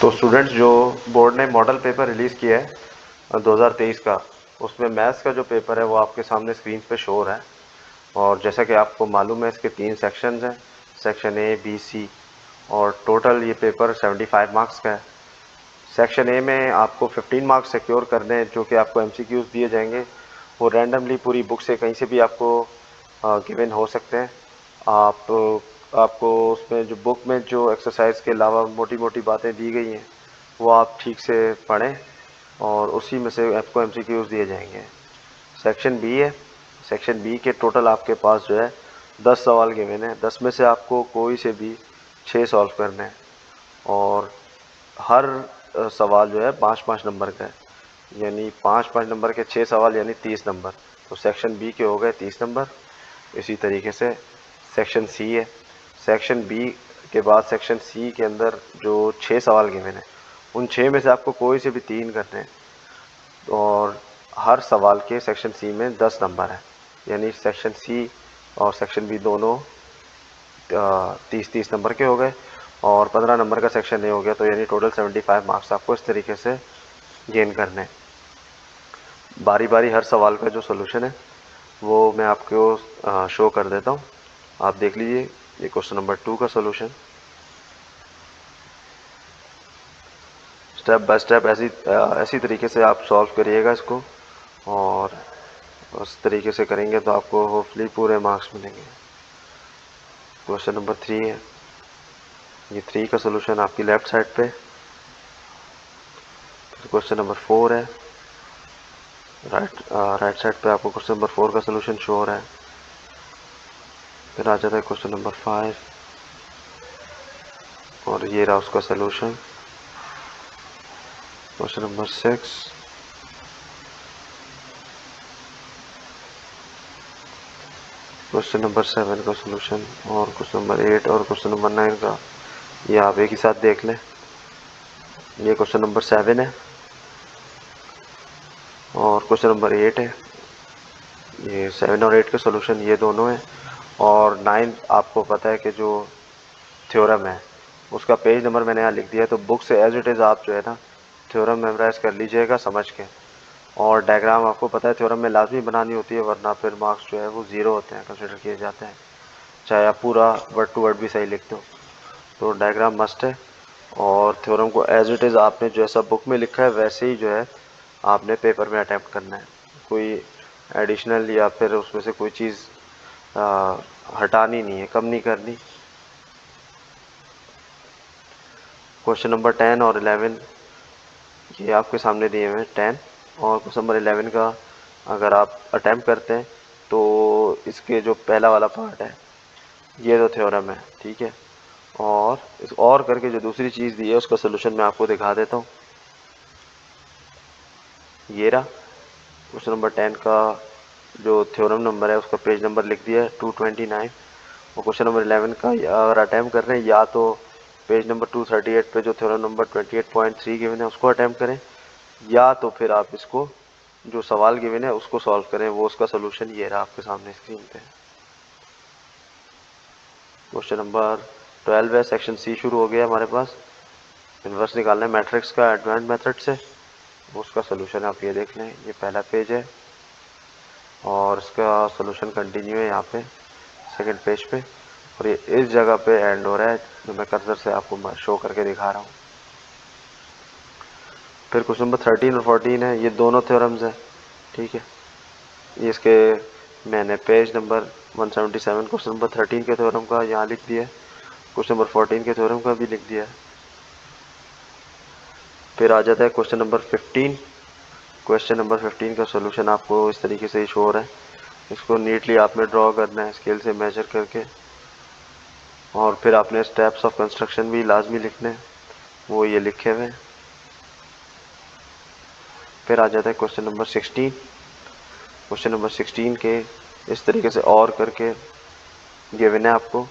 तो स्टूडेंट्स, जो बोर्ड ने मॉडल पेपर रिलीज़ किया है 2023 का, उसमें मैथ्स का जो पेपर है वो आपके सामने स्क्रीन पे शो हो रहा है। और जैसा कि आपको मालूम है, इसके 3 सेक्शंस हैं, सेक्शन ए, बी, सी, और टोटल ये पेपर 75 मार्क्स का है। सेक्शन ए में आपको 15 मार्क्स सिक्योर करने हैं, जो कि आपको एमसीक्यूज़ दिए जाएंगे। वो रैंडमली पूरी बुक से कहीं से भी आपको गिवन हो सकते हैं। आपको उसमें जो बुक में जो एक्सरसाइज के अलावा मोटी मोटी बातें दी गई हैं वो आप ठीक से पढ़ें, और उसी में से आपको एमसीक्यूज़ दिए जाएंगे। सेक्शन बी है। सेक्शन बी के टोटल आपके पास जो है 10 सवाल गिवन है। 10 में से आपको कोई से भी 6 सॉल्व करने हैं, और हर सवाल जो है 5-5 नंबर का है, यानी 5-5 नंबर के 6 सवाल यानी 30 नंबर। तो सेक्शन बी के हो गए 30 नंबर। इसी तरीके से सेक्शन सी है। सेक्शन बी के बाद सेक्शन सी के अंदर जो 6 सवाल गिवन है, उन 6 में से आपको कोई से भी 3 करने हैं, और हर सवाल के सेक्शन सी में 10 नंबर है, यानी सेक्शन सी और सेक्शन बी दोनों 30-30 नंबर के हो गए, और 15 नंबर का सेक्शन ए हो गया। तो यानी टोटल 75 मार्क्स आपको इस तरीके से गेन करने। बारी बारी हर सवाल का जो सोल्यूशन है वो मैं आपको शो कर देता हूँ। आप देख लीजिए, ये क्वेश्चन नंबर 2 का सोल्यूशन। स्टेप बाय स्टेप ऐसी तरीके से आप सॉल्व करिएगा इसको, और उस तरीके से करेंगे तो आपको होपफुली पूरे मार्क्स मिलेंगे। क्वेश्चन नंबर 3 है। ये 3 का सोल्यूशन आपकी लेफ्ट साइड पे। क्वेश्चन नंबर 4 है, राइट साइड पे आपको क्वेश्चन नंबर 4 का सोल्यूशन शो हो रहा है। फिर आ जाता है क्वेश्चन नंबर 5, और ये रहा उसका solution. Question number 6, question number 7 का सोल्यूशन, और क्वेश्चन नंबर 8 और क्वेश्चन नंबर 9 का, ये आप एक ही साथ देख लें। ये क्वेश्चन नंबर 7 है, और क्वेश्चन नंबर 8 है। ये 7 और 8 के सोल्यूशन ये दोनों हैं। और 9 आपको पता है कि जो थ्योरम है उसका पेज नंबर मैंने यहाँ लिख दिया है, तो बुक से एज इट इज़ आप जो है ना थ्योरम मेमोराइज कर लीजिएगा समझ के। और डायग्राम आपको पता है थ्योरम में लाजमी बनानी होती है, वरना फिर मार्क्स जो है वो ज़ीरो होते हैं, कंसिडर किए जाते हैं, चाहे आप पूरा वर्ड टू वर्ड भी सही लिखते हो। तो डायग्राम मस्ट है, और थ्योरम को एज इट इज़ आपने जैसा बुक में लिखा है वैसे ही जो है आपने पेपर में अटैम्प्ट करना है। कोई एडिशनल या फिर उसमें से कोई चीज़ हटानी नहीं है, कम नहीं करनी। क्वेश्चन नंबर 10 और 11 ये आपके सामने दिए हुए हैं। 10 और क्वेश्चन नंबर 11 का अगर आप अटैम्प्ट करते हैं तो इसके जो पहला वाला पार्ट है ये तो थ्योरम है, ठीक है, और इस और करके जो दूसरी चीज़ दी है उसका सोल्यूशन मैं आपको दिखा देता हूँ। ये रहा क्वेश्चन नंबर 10 का जो थ्योरम नंबर है उसका पेज नंबर लिख दिया है 229। और क्वेश्चन नंबर 11 का अगर अटैम्प्ट कर रहे हैं या तो पेज नंबर 238 पे जो थ्योरम नंबर 28.3 गिवन है उसको अटैम्प्ट करें, या तो फिर आप इसको जो सवाल गिवन है उसको सॉल्व करें। वो उसका सोल्यूशन ये रहा आपके सामने स्क्रीन पे। क्वेश्चन नंबर 12 है, सेक्शन सी शुरू हो गया हमारे पास। इन्वर्स निकालना है मैट्रिक्स का एडवांस मेथड से, उसका सोल्यूशन आप ये देख लें। ये पहला पेज है और इसका सोल्यूशन कंटिन्यू है यहाँ पे सेकंड पेज पे, और ये इस जगह पे एंड हो रहा है जो मैं कर्सर से आपको शो करके दिखा रहा हूँ। फिर क्वेश्चन नंबर 13 और 14 है, ये दोनों थ्योरम्स हैं, ठीक है। ये इसके मैंने पेज नंबर 177 क्वेश्चन नंबर 13 के थ्योरम का यहाँ लिख दिया है, क्वेश्चन नंबर 14 के थ्योरम का भी लिख दिया है। फिर आ जाता है क्वेश्चन नंबर 15। क्वेश्चन नंबर 15 का सोल्यूशन आपको इस तरीके से ही शो हो रहा है। इसको नीटली आपने ड्रॉ करना है स्केल से मेजर करके, और फिर आपने स्टेप्स ऑफ कंस्ट्रक्शन भी लाजमी लिखने हैं, वो ये लिखे हुए हैं। फिर आ जाता है क्वेश्चन नंबर 16। क्वेश्चन नंबर 16 के इस तरीके से और करके गिवन है आपको।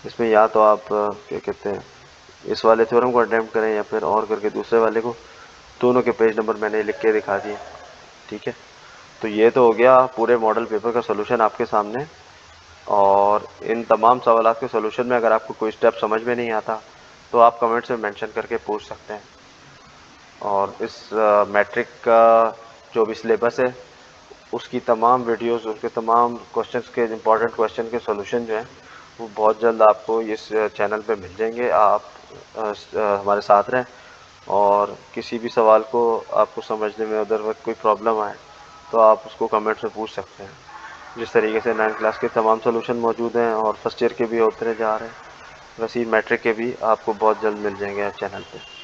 इसमें या तो आप क्या कहते हैं इस वाले थ्योरम को अटेम्प्ट करें या फिर और करके दूसरे वाले को। दोनों के पेज नंबर मैंने लिख के दिखा दिए, ठीक है। तो ये तो हो गया पूरे मॉडल पेपर का सोल्यूशन आपके सामने। और इन तमाम सवालों के सोल्यूशन में अगर आपको कोई स्टेप समझ में नहीं आता तो आप कमेंट्स में मेंशन करके पूछ सकते हैं। और इस मैट्रिक का जो भी सिलेबस है उसकी तमाम वीडियोस, उसके तमाम क्वेश्चंस के इम्पोर्टेंट क्वेश्चन के सॉल्यूशन जो हैं वो बहुत जल्द आपको इस चैनल पे मिल जाएंगे। आप हमारे साथ रहें, और किसी भी सवाल को आपको समझने में अगर वक्त कोई प्रॉब्लम आए तो आप उसको कमेंट्स में पूछ सकते हैं। जिस तरीके से 9th क्लास के तमाम सॉल्यूशन मौजूद हैं और फर्स्ट ईयर के भी होते जा रहे हैं, वैसे ही मैट्रिक के भी आपको बहुत जल्द मिल जाएंगे चैनल पे।